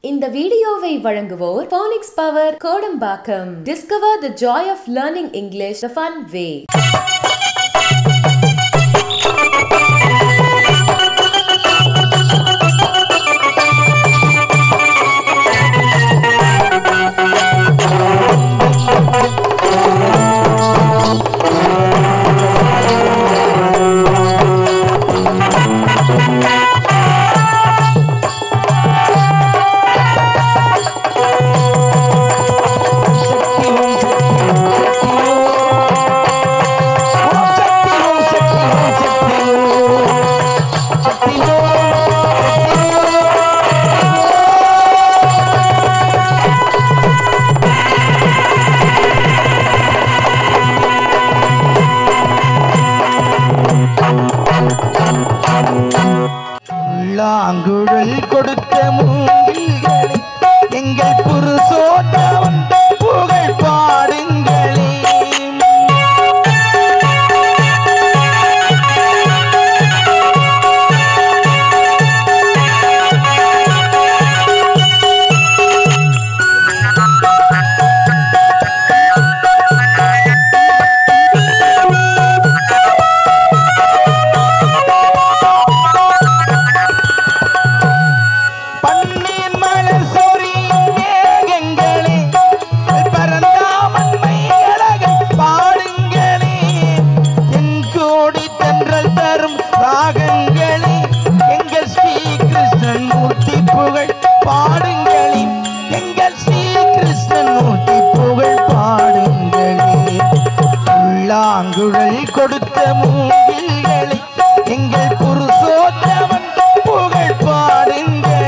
இந்த வீடியோவை வழங்குவோர் Phonics Power Kodambakkam. Discover the joy of learning English the fun way. அங்குழல் கொடுத்த மூங்கில்களே எங்கள் புருஷோத்தமன் புகழ் பாடுங்களே. அங்குழல் கொடுத்த மூங்கில்களே எங்கள் புருஷோத்தமன் புகழ் பாடுங்களே.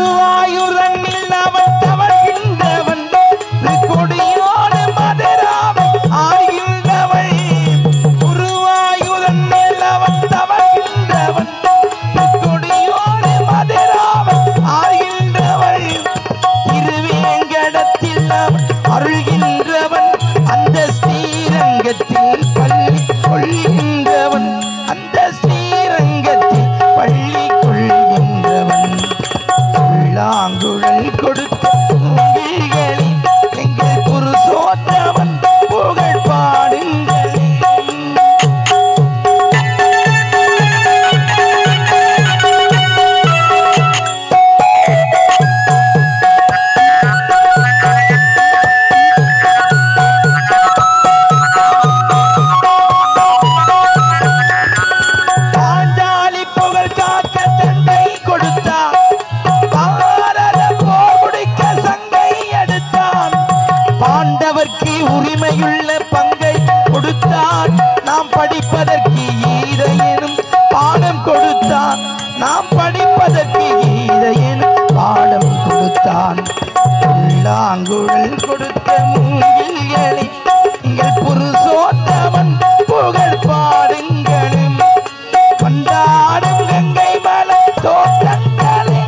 குருவாயூரனில் அவன் தவழ்கின்றவன் கொடியோடு மதுராவை ஆழ்கின்றவள். குருவாயூரனில் அவன் தவழ்கின்றவன் கொடியோடு மதுராவை ஆழ்கின்றவள். திருவேங்கடத்தில் அவன் அருள்கின்றவன் அந்த ஸ்ரீரங்கத்தில் பள்ளி கொள்கின்றவன். அந்த ஸ்ரீரங்கத்தில் பள்ளி கொள்கின்றவன். உள்ளாங்குழல் கொடுத்த மூங்கில்களே எங்கள் புருஷோத்தமன் புகழ் பாடுங்களே. பாஞ்சாலி புகழ் காக்க தந்தை கொடுத்தார். பாண்டவர்க்கு உரிமையுள்ள பங்கை கொடுத்தான். நாம் படிப்பதற்கு ஈர எனும் பாடம் கொடுத்தான். நாம் படிப்பதற்கு ஈர எனும் பாடம் கொடுத்தான். உள்ளாங்குழல் கொடுத்த மூங்கில்களே எங்கள் புருஷோத்தமன் புகழ் பாடுங்களும். கொண்டாடும் கங்கை மலை தோட்டங்களே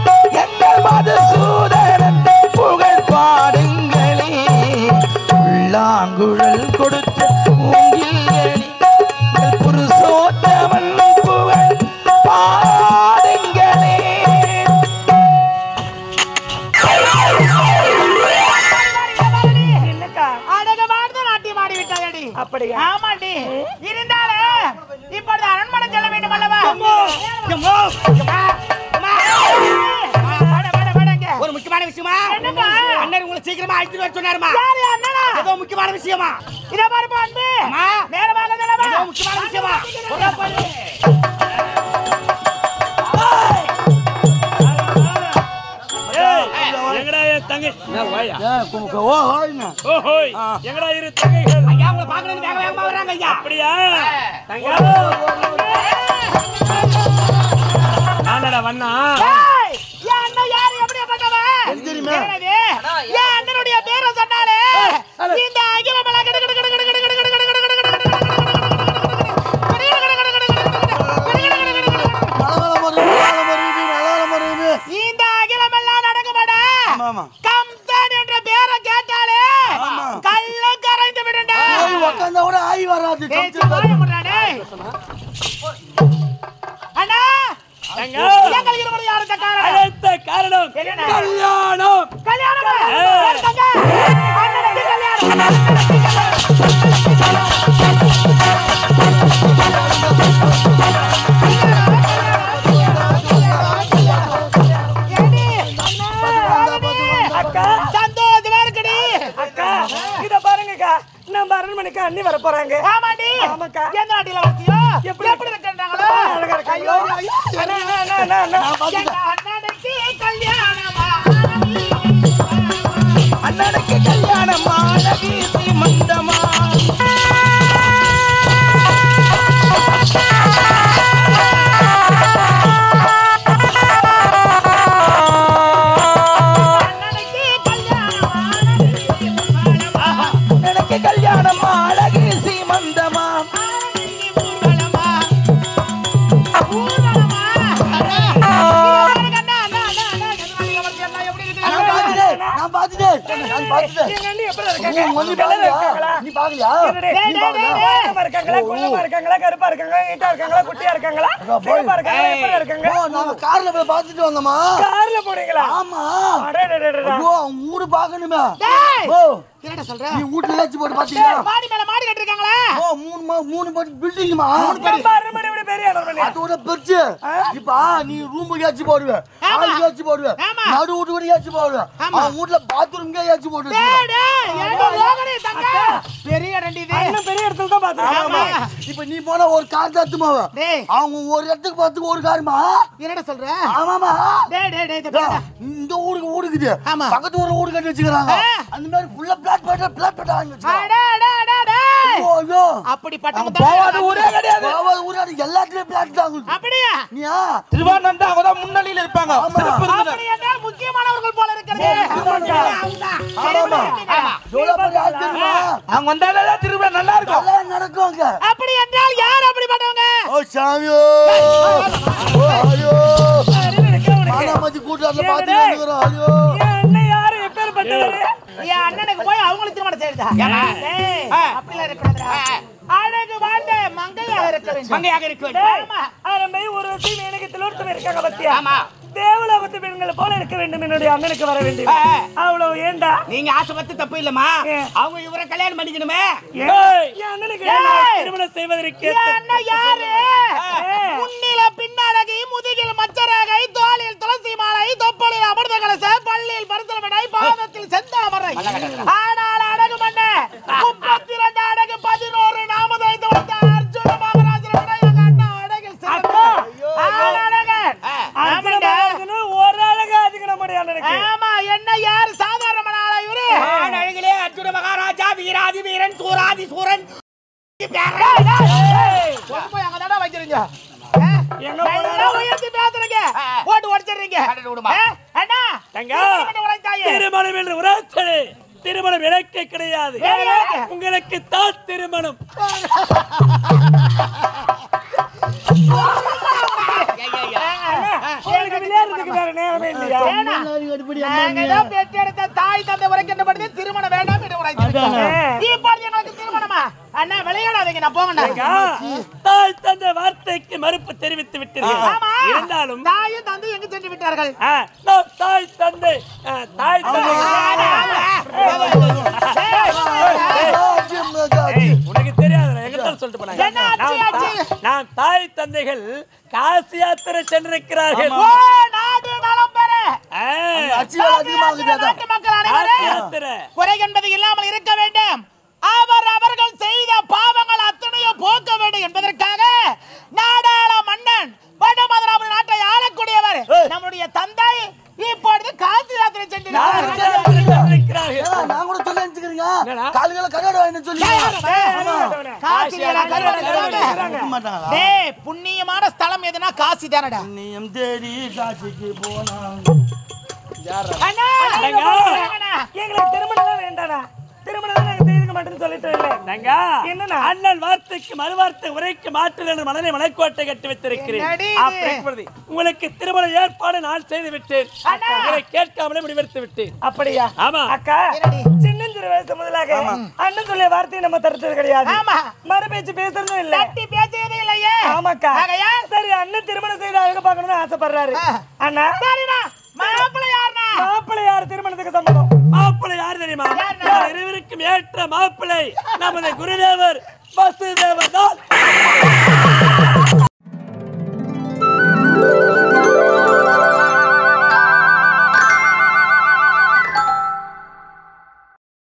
எங்கள் மதுசூதனன் புகழ் பாடுங்களே. உள்ளாங்குழல் கொடுத்த மூங்கில்களே எங்கள் புருஷோத்தமன் புகழ் பாடுங்களே. அப்படியா? ஆமாண்டி. இருந்தாலும் இப்பொழுது அரண்மனை செல்ல வேண்டும் அல்லவா? ஒரு முக்கியமான விஷயமா அண்ணன் உங்களை சீக்கிரமா அழைத்துட்டு வர சொன்னாருமா. ஏதோ முக்கியமான விஷயமா இத பாருப்பா அண்ணே. நேரமாக செல்லவா? ஏதோ முக்கியமான விஷயமா எங்கடா என் தங்கை? ஓ ஹோய்னா ஓ ஹோய் எங்கடா இரு தங்கைகள்? ஐயா உங்களை பார்க்கணும் வேக வேகமா வராங்க ஐயா. அப்படியா? நானடா வண்ணா. ஏய் யா அண்ணா யார் எப்படியா பட்டவன்? தெரியுமா? யா அண்ணனுடைய பேரை சொன்னாலே இந்த அகிலமல கட கட கட கட கட கட கட கட கட கட எங்கள் இருவரும் யாருக்கு காரணம்? அழைத்த காரணம் கல்யாணம். கல்யாணமா? தங்க அண்ணனுக்கு கல்யாணம். அக்கா சந்தோஷமா இருக்குடி. அக்கா இத பாருங்கக்கா, நம்ம அரண்மனைக்கு அண்ணி வர போறாங்க. ஆமாடி. ஆமாக்கா. எந்த நாட்டில வசியோ? எப்படி இருக்காங்களோ? அழகா இருக்காங்களோ? அண்ணா, எங்க அண்ணனுக்கு கல்யாணமா? அண்ணனுக்கு கல்யாணமா அழகு சீமந்தமா எனக்கு கல்யாணமா அழகு சீமந்தமா எங்க அண்ணி எப்படி இருக்காங்க? நீ பாக்கலையா? இருக்காங்களா, குள்ளமா இருக்காங்களா, கருப்பா இருக்காங்களா, நீட்டா இருக்காங்களா, குட்டியா இருக்காங்களா, சிவப்பா இருக்காங்களா, எப்படி இருக்காங்க? நாங்க கார்ல போய் பாத்துட்டு வந்தோமா. கார்ல போறீங்களா? ஆமா. அடடடடடா. அவங்க ஊரு பாக்கணுமே. என்னடா சொல்ற? நீ வீட்டுல ஏச்சு போட்டு பாத்தீங்களா? மாடி மேல மாடி கட்டிருக்காங்களா? மூணு பில்டிங்மா. நம்ம அரண்மனை விட பெரிய அரண்மனை. அதோட பெருசு. இப்ப நீ ரூமுக்கு ஏச்சு போடுவ, ஹாலுக்கு ஏச்சு போடுவ, நடு வீட்டுக்கு ஏச்சு போடுவ, அவன் வீட்டுல பாத்ரூம்க்கே ஏச்சு போடுவ. பெரிய ரெண்டு இது. இன்னும் பெரிய இடத்துல தான் பாத்துறேன். இப்ப நீ போனா ஒரு கார் தத்துமாவ, அவங்க ஒரு இடத்துக்கு பார்த்துக்கு ஒரு காருமா. என்னடா சொல்ற? ஆமாமா. இந்த ஊருக்கு ஊருக்குது, பக்கத்து ஊர்ல ஊரு கட்டி வச்சுக்கிறாங்க. அந்த மாதிரி ஃபுல்லா பிளாட் பிளாட் வாங்கி வச்சுக்கிறாங்க. அப்படி பட்ட போவாத ஊரே கிடையாது. போவாத ஊரே எல்லாத்துலயும் பிளாட் தான். அப்படியா? நீயா திருவானந்தா அவதான் முன்னணியில இருப்பாங்க. அப்படி என்றால் முக்கியமானவர்கள் போல இருக்கிறது. அவங்க வந்தாலே திருவிழா நல்லா இருக்கும், நல்லா நடக்கும். அப்படி என்றால் யார் அப்படிப்பட்டவங்க? ஓ சாமியோ, ஓ ஐயோ, மானாமதி கூட்டால பாத்து வந்துறோம். ஐயோ என்ன யாரு எப்பேர்ப்பட்டவரு? என் அண்ணனுக்கு போய் அவங்களுக்கு திருமணம் செய்தா? அப்படிலாம் இருக்கக்கூடாதுடா. அழகு வாழ்ந்த மங்கையாக இருக்க வேண்டும். மங்கையாக இருக்க வேண்டும். அரம்பை ஒரு வருஷம் எனக்கு திலோர்த்தம் இருக்காங்க பத்தியா? தேவலோகத்து பெண்கள் போல இருக்க வேண்டும் என்னுடைய அண்ணனுக்கு வர வேண்டும். அவ்வளவு ஏண்டா? நீங்க ஆசைப்பட்டு தப்பு இல்லமா? அவங்க இவரை கல்யாணம் பண்ணிக்கணுமே. என் அண்ணனுக்கு திருமணம் செய்வதற்கு அண்ணன் யாரு? முன்னில பின்னழகி, முதுகில் மச்சரகை, தோளில் துளசி மாலை, தொப்பலில் அமிர்த கலச, பள்ளியில் பரிசலமடை, பாதத்தில் செந்தாமரை. ஆனால் அழகு மண்ண 32 அழகு 11 நாமதை தொடுத்த அர்ஜுன மகாராஜர் விட எங்க அண்ணா அழகில் சிறந்தவர். ஒரு அழகா அதுக்கு நம்முடைய அண்ணனுக்கு. ஆமா, என்ன யாரு சாதாரணமான ஆளா இவரு? அழகிலே அர்ஜுன மகாராஜா, வீராதி வீரன், சூராதி சூரன். போய் அங்க தானே வைக்கிறீங்க. உயர்த்தி பேசுறீங்க, போட்டு உடைச்சிடுறீங்க. அண்ணா திருமணம் என்று உரைத்தது. திருமணம் எனக்கு கிடையாது, உங்களுக்கு தான் திருமணம். விளையாடுறதுக்கு வேற நேரமே இல்லையா? பெற்றெடுத்த தாய் தந்தை உரைக்கின்றபடி திருமணம் வேண்டாம் என்று உரைத்திருக்கிறார். இப்பொழுது எனக்கு திருமணமா? அண்ணா விளையாடாதீங்க, நான் போங்கண்ணா. தாய் தந்தை வார்த்தைக்கு மறுப்பு தெரிவித்து விட்டீர்கள். இருந்தாலும் தாயும் தந்தை எங்க சென்று விட்டார்கள்? தாய் தந்தை தாய் தந்தை உனக்கு தெரியாது, எங்கத்தான் சொல்லிட்டு போனாங்க. நான் தாய் தந்தைகள் காசி யாத்திரை சென்றிருக்கிறார்கள். நாடு நலம் பெற நாட்டு மக்கள் அனைவரும் குறை என்பது இல்லாமல் இருக்க வேண்டும். அவர்கள் செய்த பாவங்கள் அத்தனையும் போக்க வேண்டும் என்பதற்காக நாடாள மன்னன் வடமதுராபுரி நாட்டை ஆளக்கூடியவர் நம்முடைய தந்தை இப்பொழுது காசி யாத்திரை சென்றிருக்கிறார்கள். நான் கூட சொல்ல நினைச்சுக்கிறீங்க, கால்களை கரையாட வாங்கின்னு சொல்லி புண்ணியமான ஸ்தலம் எதுனா காசி தானடா. புண்ணியம் தேடி காசிக்கு போனா எங்களுக்கு திருமணம் வேண்டாடா, திருமணம் நாங்க செய்துக்க மாட்டேன்னு சொல்லிட்டு இல்ல. என்னன்னா அண்ணன் வார்த்தைக்கு மறுவார்த்தை உரைக்கு மாற்றல் என்று மனதை மலைக்கோட்டை கட்டி வைத்திருக்கிறேன். உங்களுக்கு திருமண ஏற்பாடு நான் செய்து விட்டேன், உங்களை கேட்காமலே முடிவெடுத்து விட்டேன். அப்படியா? ஆமா அக்கா, சின்னஞ்சிறு வயசு முதலாக அண்ணன் சொல்லிய வார்த்தையை நம்ம தடுத்தது கிடையாது, மறு பேச்சு பேசுறதும் இல்ல, பேசியதே இல்லையே. ஆமாக்கா. ஆகையால் சரி அண்ணன் திருமணம் செய்து அழகு பார்க்கணும்னு ஆசைப்படுறாரு. அண்ணா சரிடா. மாப்பிள்ளை யாருண்ணா? மாப்பிள்ளை யார் திருமணத்துக்கு சம்மதம்? மாப்பிள்ளை யார் தெரியுமா? இருவருக்கும் ஏற்ற மாப்பிள்ளை நமது குருதேவர் வசுதேவர் தான்.